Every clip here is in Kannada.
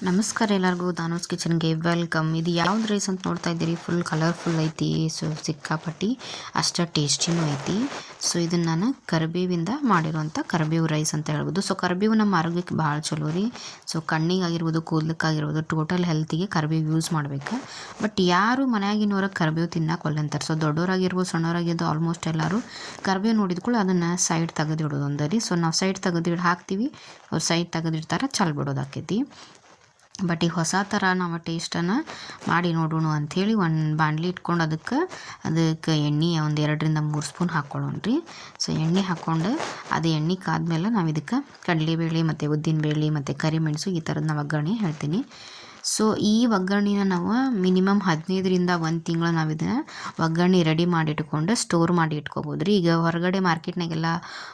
ನಮಸ್ಕಾರ ಎಲ್ಲರಿಗೂ ದಾನೋಸ್ ಕಿಚನ್ಗೆ ವೆಲ್ಕಮ್. ಇದು ಯಾವ್ದು ರೈಸ್ ಅಂತ ನೋಡ್ತಾ ಇದ್ದೀರಿ, ಫುಲ್ ಕಲರ್ಫುಲ್ ಐತಿ. ಸೊ ಸಿಕ್ಕಾಪಟ್ಟಿ ಅಷ್ಟ ಟೇಸ್ಟಿನೂ ಐತಿ. ಸೊ ಇದನ್ನು ನಾನು ಕರಿಬೇವಿಂದ ಮಾಡಿರುವಂಥ ಕರಿಬೇವು ರೈಸ್ ಅಂತ ಹೇಳ್ಬೋದು. ಸೊ ಕರಿಬೇವು ನಮ್ಮ ಆರೋಗ್ಯಕ್ಕೆ ಭಾಳ ಚಲೋ ರೀ. ಸೊ ಕಣ್ಣಿಗಾಗಿರ್ಬೋದು, ಕೂದಲಕ್ಕಾಗಿರ್ಬೋದು, ಟೋಟಲ್ ಹೆಲ್ತಿಗೆ ಕರಿಬೇವು ಯೂಸ್ ಮಾಡ್ಬೇಕು. ಬಟ್ ಯಾರು ಮನೆಯಾಗಿನವ್ರಿಗೆ ಕರಿಬೇವು ತಿನ್ನಕ್ಕೆ ಒಲ್ಲೆಂತಾರೆ. ಸೊ ದೊಡ್ಡವರಾಗಿರ್ಬೋದು, ಸಣ್ಣವರಾಗಿದ್ದು ಆಲ್ಮೋಸ್ಟ್ ಎಲ್ಲರೂ ಕರಿಬೇವು ನೋಡಿದ್ಕೊಳ್ಳಿ ಅದನ್ನು ಸೈಡ್ ತೆಗೆದಿಡೋದು ಒಂದರಿ. ಸೊ ನಾವು ಸೈಡ್ ತೆಗೆದಿಟ್ಟು ಹಾಕ್ತೀವಿ, ಅವ್ರು ಸೈಡ್ ತೆಗೆದಿಡ್ತಾರೆ, ಚಲ್ ಬಿಡೋದಾಕೈತಿ. ಬಟ್ ಈಗ ಹೊಸ ಥರ ನಾವು ಟೇಸ್ಟನ್ನು ಮಾಡಿ ನೋಡೋಣ ಅಂಥೇಳಿ ಒಂದು ಬಾಣಲಿ ಇಟ್ಕೊಂಡು ಅದಕ್ಕೆ ಎಣ್ಣೆ ಒಂದು 2-3 ಸ್ಪೂನ್ ಹಾಕ್ಕೊಳ್ಳೋಣ್ರಿ. ಸೊ ಎಣ್ಣೆ ಹಾಕ್ಕೊಂಡು ಅದು ಎಣ್ಣೆ ಕಾದ್ಮೇಲೆ ನಾವು ಇದಕ್ಕೆ ಕಡಲೆಬೇಳೆ ಮತ್ತು ಉದ್ದಿನಬೇಳೆ ಮತ್ತು ಕರಿಮೆಣಸು ಈ ಥರದ ನಾವು ಒಗ್ಗರಣೆ ಹೇಳ್ತೀನಿ. ಸೊ ಈ ಒಗ್ಗರಣೆನ ನಾವು ಮಿನಿಮಮ್ 15ರಿಂದ 1 ತಿಂಗಳು ನಾವು ಇದನ್ನು ಒಗ್ಗರಣೆ ರೆಡಿ ಮಾಡಿ ಇಟ್ಕೊಂಡು ಸ್ಟೋರ್ ಮಾಡಿ ಇಟ್ಕೋಬೋದು ರೀ. ಈಗ ಹೊರಗಡೆ ಮಾರ್ಕೆಟ್ನಾಗೆಲ್ಲ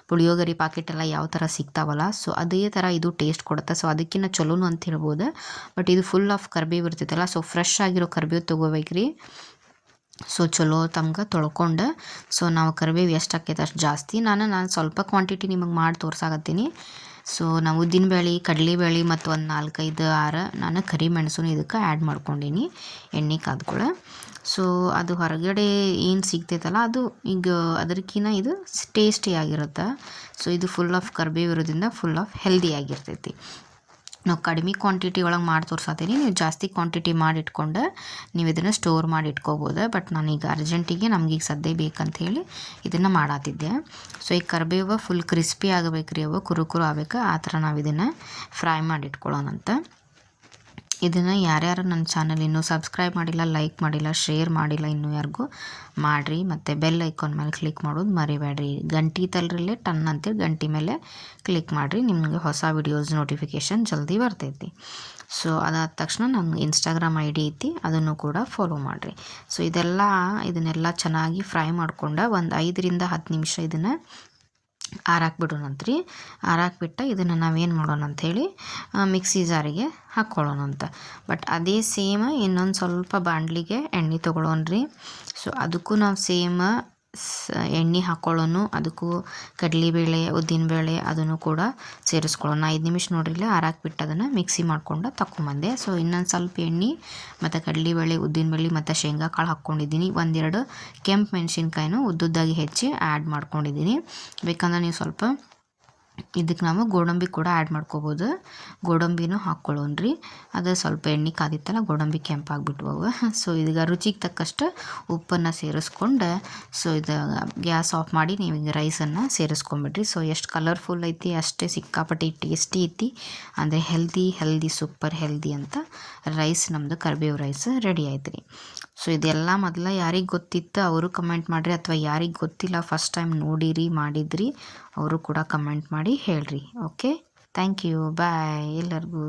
ಪುಳಿಯೋಗರೆ ಪಾಕೆಟೆಲ್ಲ ಯಾವ ಥರ ಸಿಗ್ತಾವಲ್ಲ, ಸೊ ಅದೇ ಥರ ಇದು ಟೇಸ್ಟ್ ಕೊಡುತ್ತೆ. ಸೊ ಅದಕ್ಕಿಂತ ಚಲೋನು ಅಂತ ಹೇಳ್ಬೋದು. ಬಟ್ ಇದು ಫುಲ್ ಆಫ್ ಕರಿಬೇವು ಇರ್ತೈತಲ್ಲ, ಸೊ ಫ್ರೆಶ್ ಆಗಿರೋ ಕರಿಬೇವು ತೊಗೋಬೇಕ್ರಿ. ಸೊ ಚಲೋ ತಮ್ಗೆ ತೊಳ್ಕೊಂಡು, ಸೊ ನಾವು ಕರಿಬೇವು ಎಷ್ಟು ಆಕೈತೆ ಅಷ್ಟು ಜಾಸ್ತಿ ನಾನು ಸ್ವಲ್ಪ ಕ್ವಾಂಟಿಟಿ ನಿಮಗೆ ಮಾಡಿ ತೋರ್ಸಾಕತ್ತೀನಿ. ಸೊ ನಾವು ಉದ್ದಿನಬೇಳೆ, ಕಡಲೆಬೇಳೆ ಮತ್ತು ಒಂದು 4-5-6 ನಾನು ಕರಿಮೆಣಸು ಇದಕ್ಕೆ ಆ್ಯಡ್ ಮಾಡ್ಕೊಂಡೀನಿ ಎಣ್ಣೆ ಕಾದ್ಕೊಳ್ಳೋ. ಸೊ ಅದು ಹೊರಗಡೆ ಏನು ಸಿಗ್ತೈತಲ್ಲ ಅದು ಈಗ ಅದಕ್ಕಿಂತ ಇದು ಟೇಸ್ಟಿಯಾಗಿರುತ್ತೆ. ಸೊ ಇದು ಫುಲ್ ಆಫ್ ಕರಿಬೇವು ಇರೋದ್ರಿಂದ ಫುಲ್ ಆಫ್ ಹೆಲ್ದಿ ಆಗಿರ್ತೈತಿ. ನಾವು ಕಡಿಮೆ ಕ್ವಾಂಟಿಟಿ ಒಳಗೆ ಮಾಡಿ ತೋರ್ಸಾತೀನಿ, ನೀವು ಜಾಸ್ತಿ ಕ್ವಾಂಟಿಟಿ ಮಾಡಿ ಇಟ್ಕೊಂಡು ನೀವು ಇದನ್ನು ಸ್ಟೋರ್ ಮಾಡಿ ಇಟ್ಕೋಬೋದು. ಬಟ್ ನಾನೀಗ ಅರ್ಜೆಂಟಿಗೆ ನಮಗೀಗ ಸದ್ಯ ಬೇಕಂಥೇಳಿ ಇದನ್ನು ಮಾಡತ್ತಿದ್ದೆ. ಸೊ ಈ ಕರಿಬೇವು ಫುಲ್ ಕ್ರಿಸ್ಪಿ ಆಗಬೇಕು ರೀ, ಅವು ಕುರುಕುರು ಆಗಬೇಕು, ಆ ಥರ ನಾವು ಇದನ್ನು ಫ್ರೈ ಮಾಡಿ ಇಟ್ಕೊಳ್ಳೋಣಂತ. ಇದನ್ನು ಯಾರ್ಯಾರು ನನ್ನ ಚಾನಲ್ ಇನ್ನೂ ಸಬ್ಸ್ಕ್ರೈಬ್ ಮಾಡಿಲ್ಲ, ಲೈಕ್ ಮಾಡಿಲ್ಲ, ಶೇರ್ ಮಾಡಿಲ್ಲ ಇನ್ನೂ ಯಾರಿಗೂ ಮಾಡಿರಿ. ಮತ್ತು ಬೆಲ್ ಐಕಾನ್ ಮೇಲೆ ಕ್ಲಿಕ್ ಮಾಡೋದು ಮರಿಬೇಡ್ರಿ. ಗಂಟಿ ತಲ್ರಲ್ಲೇ ಟನ್ ಅಂತೇಳಿ ಗಂಟಿ ಮೇಲೆ ಕ್ಲಿಕ್ ಮಾಡಿರಿ, ನಿಮಗೆ ಹೊಸ ವಿಡಿಯೋಸ್ ನೋಟಿಫಿಕೇಷನ್ ಜಲ್ದಿ ಬರ್ತೈತಿ. ಸೊ ಅದಾದ ತಕ್ಷಣ ನನ್ನ ಇನ್ಸ್ಟಾಗ್ರಾಮ್ ID ಐತಿ, ಅದನ್ನು ಕೂಡ ಫಾಲೋ ಮಾಡಿರಿ. ಸೊ ಇದನ್ನೆಲ್ಲ ಚೆನ್ನಾಗಿ ಫ್ರೈ ಮಾಡ್ಕೊಂಡು ಒಂದು 5-10 ನಿಮಿಷ ಇದನ್ನು ಆರಾಕ್ಬಿಡೋಣಂತ್ರಿ. ಆರಾಕ್ಬಿಟ್ಟು ಇದನ್ನು ನಾವೇನು ಮಾಡೋಣ ಅಂಥೇಳಿ ಮಿಕ್ಸಿ ಜಾರಿಗೆ ಹಾಕ್ಕೊಳ್ಳೋಣಂತ. ಬಟ್ ಅದೇ ಸೇಮ್ ಇನ್ನೊಂದು ಸ್ವಲ್ಪ ಬಾಣಲಿಗೆ ಎಣ್ಣೆ ತೊಗೊಳ್ಳೋಣ್ರಿ. ಸೊ ಅದಕ್ಕೂ ನಾವು ಸೇಮ್ ಎಣ್ಣೆ ಹಾಕ್ಕೊಳ್ಳೋನು, ಅದಕ್ಕೂ ಕಡಲೆಬೇಳೆ, ಉದ್ದಿನಬೇಳೆ ಅದನ್ನು ಕೂಡ ಸೇರಿಸ್ಕೊಳ್ಳೋಣ. 5 ನಿಮಿಷ ನೋಡ್ರಿಲ್ಲ ಆರಾಕ್ಬಿಟ್ಟು ಅದನ್ನು ಮಿಕ್ಸಿ ಮಾಡ್ಕೊಂಡು ತಗೊಂಬಂದೆ. ಸೊ ಇನ್ನೊಂದು ಸ್ವಲ್ಪ ಎಣ್ಣೆ ಮತ್ತು ಕಡಲೆಬೇಳೆ, ಉದ್ದಿನಬೇಳೆ ಮತ್ತು ಶೇಂಗಾ ಕಾಳು ಹಾಕ್ಕೊಂಡಿದ್ದೀನಿ. 1-2 ಕೆಂಪು ಮೆಣಸಿನ್ಕಾಯಿನೂ ಉದ್ದುದ್ದಾಗಿ ಹೆಚ್ಚಿ ಆ್ಯಡ್ ಮಾಡ್ಕೊಂಡಿದ್ದೀನಿ. ಬೇಕಂದ್ರೆ ನೀವು ಸ್ವಲ್ಪ ಇದಕ್ಕೆ ನಾವು ಗೋಡಂಬಿ ಕೂಡ ಆ್ಯಡ್ ಮಾಡ್ಕೋಬೋದು. ಗೋಡಂಬಿನೂ ಹಾಕ್ಕೊಳ್ಳೋಣ್ರಿ. ಅದು ಸ್ವಲ್ಪ ಎಣ್ಣೆ ಕಾದಿತ್ತಲ್ಲ, ಗೋಡಂಬಿ ಕೆಂಪಾಗಿಬಿಟ್ವವು. ಸೊ ಇದೀಗ ರುಚಿಗೆ ತಕ್ಕಷ್ಟು ಉಪ್ಪನ್ನು ಸೇರಿಸ್ಕೊಂಡು, ಸೊ ಇದು ಗ್ಯಾಸ್ ಆಫ್ ಮಾಡಿ ನೀವು ಈಗ ರೈಸನ್ನು ಸೇರಿಸ್ಕೊಂಬಿಡ್ರಿ. ಸೊ ಎಷ್ಟು ಕಲರ್ಫುಲ್ ಐತಿ ಅಷ್ಟೇ ಸಿಕ್ಕಾಪಟ್ಟಿ ಟೇಸ್ಟಿ ಐತಿ. ಅಂದರೆ ಹೆಲ್ದಿ ಸೂಪರ್ ಹೆಲ್ದಿ ಅಂತ ರೈಸ್ ನಮ್ಮದು ಕರಿಬೇವು ರೈಸ್ ರೆಡಿ ಆಯ್ತು ರೀ. ಸೊ ಇದೆಲ್ಲ ಮೊದಲ ಯಾರಿಗೆ ಗೊತ್ತಿತ್ತು ಅವರು ಕಮೆಂಟ್ ಮಾಡಿರಿ, ಅಥವಾ ಯಾರಿಗೆ ಗೊತ್ತಿಲ್ಲ ಫಸ್ಟ್ ಟೈಮ್ ನೋಡಿರಿ ಮಾಡಿದ್ರಿ ಅವರು ಕೂಡ ಕಮೆಂಟ್ ಮಾಡಿ ಹೇಳ್ರಿ. ಓಕೆ, ಥ್ಯಾಂಕ್ ಯು, ಬಾಯ್ ಎಲ್ಲರಿಗೂ.